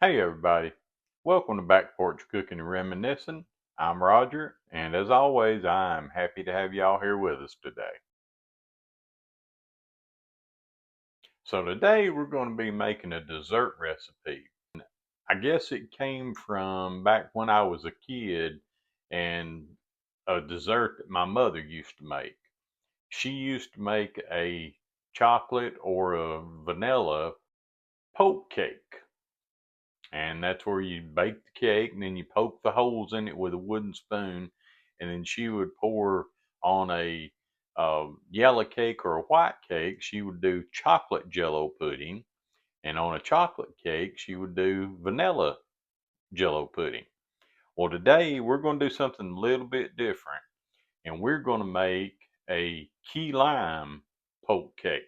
Hey everybody, welcome to Back Porch Cooking and Reminiscing. I'm Roger, and as always, I'm happy to have y'all here with us today. So today we're going to be making a dessert recipe. I guess it came from back when I was a kid and a dessert that my mother used to make. She used to make a chocolate or a vanilla poke cake. And that's where you bake the cake and then you poke the holes in it with a wooden spoon, and then she would pour on a yellow cake or a white cake. She would do chocolate jello pudding, and on a chocolate cake she would do vanilla jello pudding. Well, today we're going to do something a little bit different, and we're going to make a key lime poke cake.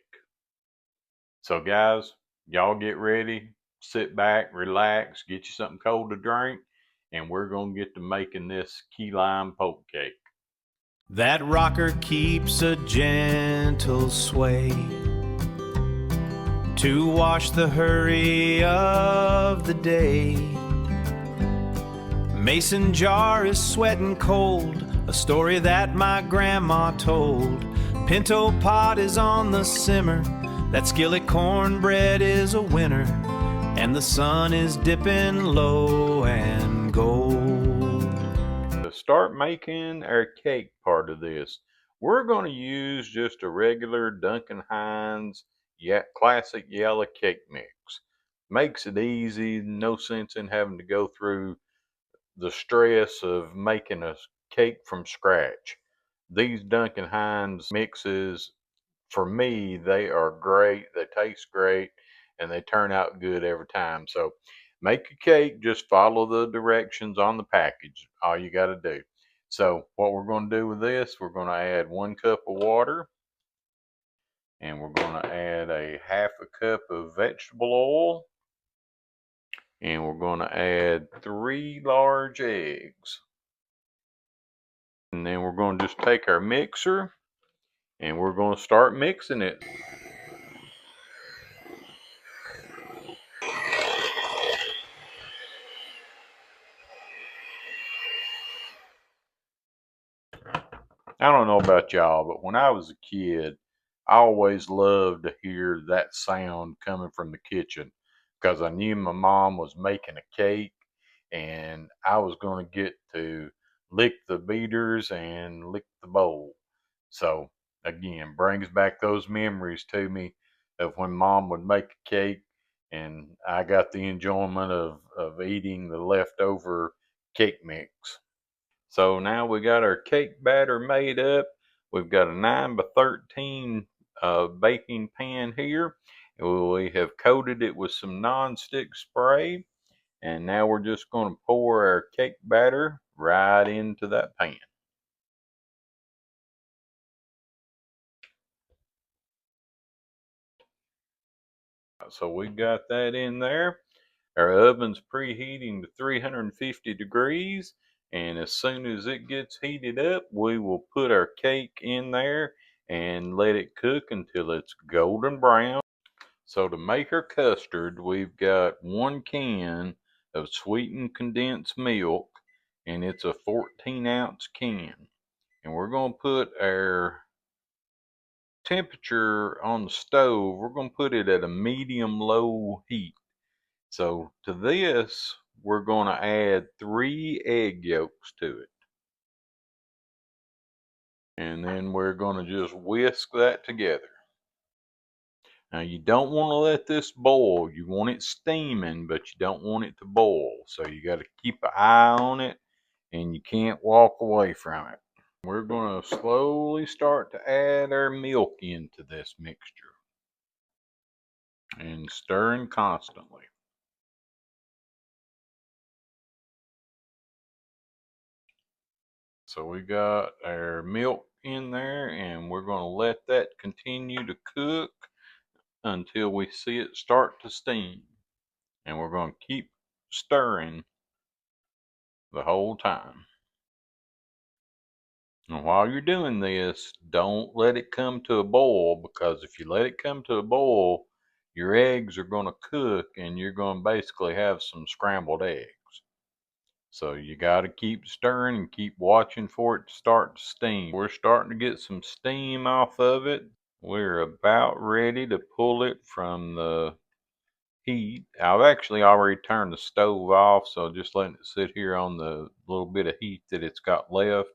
So, guys, y'all get ready, sit back, relax, get you something cold to drink, and we're going to get to making this key lime poke cake. That rocker keeps a gentle sway to wash the hurry of the day. Mason jar is sweating cold, a story that my grandma told. Pinto pot is on the simmer, that skillet cornbread is a winner, and the sun is dipping low and gold. To start making our cake part of this, we're going to use just a regular Duncan Hines classic yellow cake mix. Makes it easy, no sense in having to go through the stress of making a cake from scratch. These Duncan Hines mixes, for me, they are great. They taste great and they turn out good every time. So make a cake, just follow the directions on the package. All you got to do. So what we're going to do with this, we're going to add 1 cup of water, and we're going to add a half a cup of vegetable oil, and we're going to add 3 large eggs. And then we're going to just take our mixer and we're going to start mixing it. I don't know about y'all, but when I was a kid, I always loved to hear that sound coming from the kitchen because I knew my mom was making a cake and I was going to get to lick the beaters and lick the bowl. So, again, brings back those memories to me of when mom would make a cake and I got the enjoyment of eating the leftover cake mix. So now we got our cake batter made up. We've got a 9 by 13 baking pan here. We have coated it with some non-stick spray. And now we're just going to pour our cake batter right into that pan. So we got that in there. Our oven's preheating to 350 degrees, and as soon as it gets heated up, we will put our cake in there and let it cook until it's golden brown. So to make our custard, we've got 1 can of sweetened condensed milk, and it's a 14-ounce can. And we're going to put our temperature on the stove, we're going to put it at a medium low heat. So to this, we're going to add 3 egg yolks to it. And then we're going to just whisk that together. Now you don't want to let this boil. You want it steaming, but you don't want it to boil. So you got to keep an eye on it and you can't walk away from it. We're going to slowly start to add our milk into this mixture and stirring constantly. So we got our milk in there and we're going to let that continue to cook until we see it start to steam. And we're going to keep stirring the whole time. And while you're doing this, don't let it come to a boil, because if you let it come to a boil, your eggs are going to cook and you're going to basically have some scrambled eggs. So you got to keep stirring and keep watching for it to start to steam. We're starting to get some steam off of it. We're about ready to pull it from the heat. I've actually already turned the stove off, so just letting it sit here on the little bit of heat that it's got left.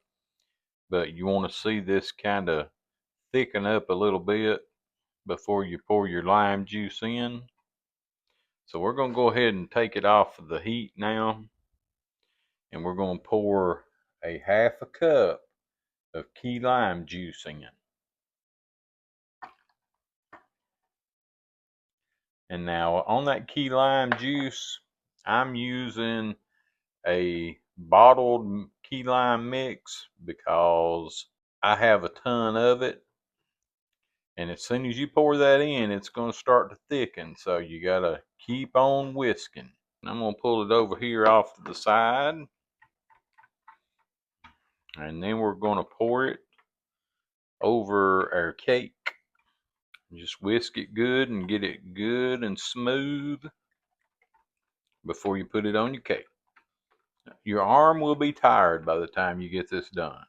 But you want to see this kind of thicken up a little bit before you pour your lime juice in. So we're going to go ahead and take it off of the heat now, and we're going to pour a half a cup of key lime juice in. And now on that key lime juice, I'm using a bottled key lime mix because I have a ton of it. And as soon as you pour that in, it's going to start to thicken. So you got to keep on whisking. I'm going to pull it over here off to the side. And then we're going to pour it over our cake. Just whisk it good and get it good and smooth before you put it on your cake. Your arm will be tired by the time you get this done.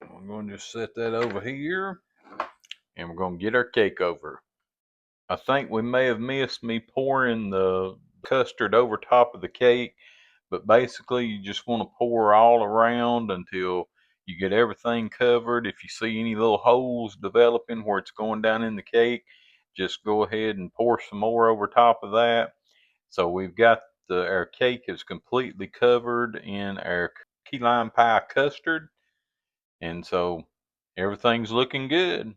I'm going to just set that over here, and we're going to get our cake over. I think we may have missed me pouring the custard over top of the cake, but basically you just want to pour all around until you get everything covered. If you see any little holes developing where it's going down in the cake, just go ahead and pour some more over top of that. So we've got our cake is completely covered in our key lime pie custard, and so everything's looking good.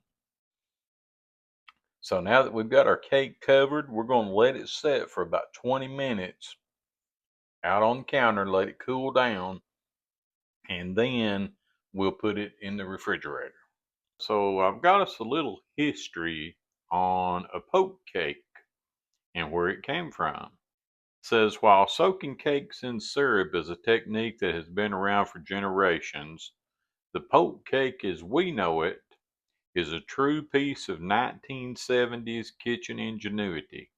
So now that we've got our cake covered, we're going to let it set for about 20 minutes out on the counter, let it cool down, and then we'll put it in the refrigerator. So I've got us a little history on a poke cake and where it came from. It says, while soaking cakes in syrup is a technique that has been around for generations, the poke cake as we know it is a true piece of 1970s kitchen ingenuity.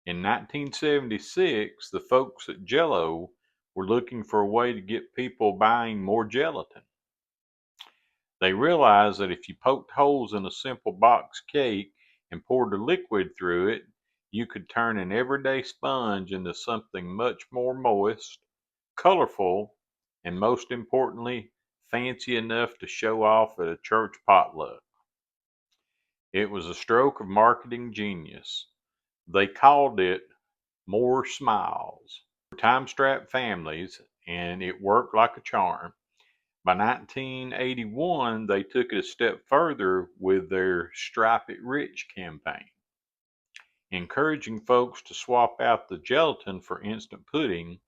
In 1976, the folks at Jell-O were looking for a way to get people buying more gelatin. They realized that if you poked holes in a simple box cake and poured the liquid through it, you could turn an everyday sponge into something much more moist, colorful, and most importantly, fancy enough to show off at a church potluck. It was a stroke of marketing genius. They called it More Smiles for time-strapped families, and it worked like a charm. By 1981, they took it a step further with their Stripe It Rich campaign, encouraging folks to swap out the gelatin for instant pudding.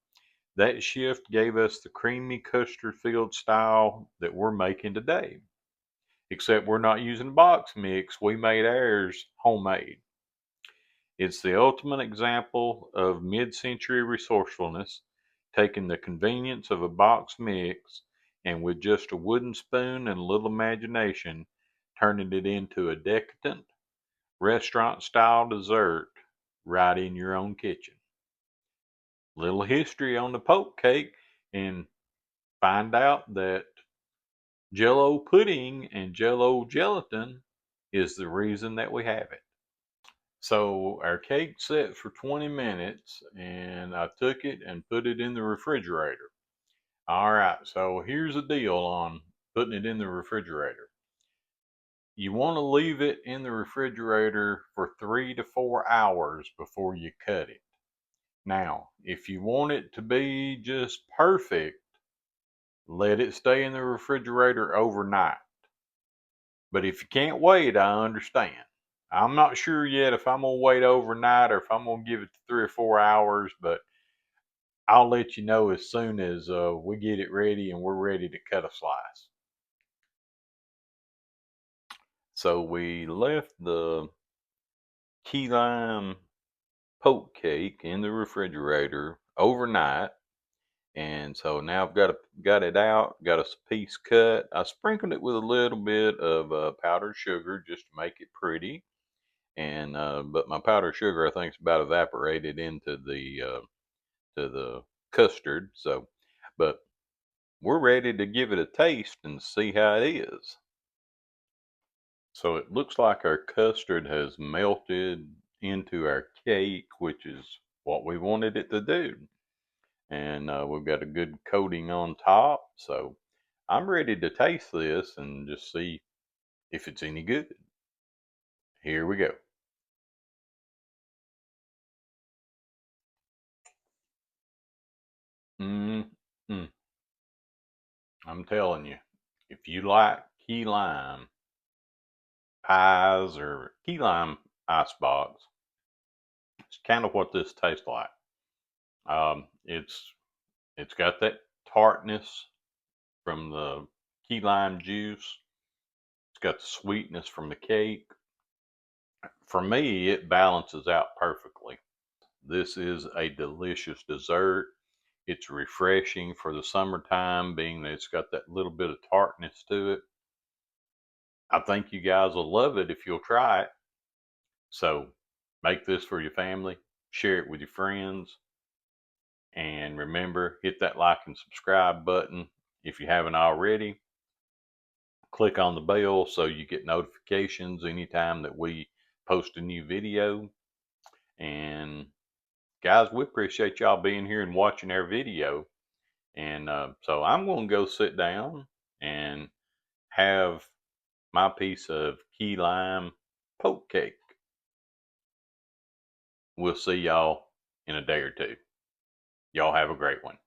That shift gave us the creamy custard-filled style that we're making today. Except we're not using box mix, we made ours homemade. It's the ultimate example of mid-century resourcefulness, taking the convenience of a box mix and with just a wooden spoon and a little imagination, turning it into a decadent, restaurant-style dessert right in your own kitchen. Little history on the poke cake, and find out that Jell-O pudding and Jell-O gelatin is the reason that we have it. So our cake set for 20 minutes, and I took it and put it in the refrigerator. All right, so here's the deal on putting it in the refrigerator. You want to leave it in the refrigerator for 3 to 4 hours before you cut it. Now, if you want it to be just perfect, let it stay in the refrigerator overnight. But if you can't wait, I understand. I'm not sure yet if I'm going to wait overnight or if I'm going to give it 3 or 4 hours, but I'll let you know as soon as we get it ready and we're ready to cut a slice. So we left the key lime poke cake in the refrigerator overnight, and so now I've got it out, got a piece cut. I sprinkled it with a little bit of powdered sugar just to make it pretty, and but my powdered sugar I think is about evaporated into the custard. So, but we're ready to give it a taste and see how it is. So it looks like our custard has melted into our cake, which is what we wanted it to do. And we've got a good coating on top. So I'm ready to taste this and just see if it's any good. Here we go. Mm, mm. I'm telling you, if you like key lime pies or key lime icebox, it's kind of what this tastes like. It's got that tartness from the key lime juice. It's got the sweetness from the cake. For me, it balances out perfectly. This is a delicious dessert. It's refreshing for the summertime, being that it's got that little bit of tartness to it. I think you guys will love it if you'll try it. So make this for your family, share it with your friends, and remember, hit that like and subscribe button if you haven't already. Click on the bell so you get notifications anytime that we post a new video. And guys, we appreciate y'all being here and watching our video. And so I'm going to go sit down and have my piece of key lime poke cake. We'll see y'all in a day or two. Y'all have a great one.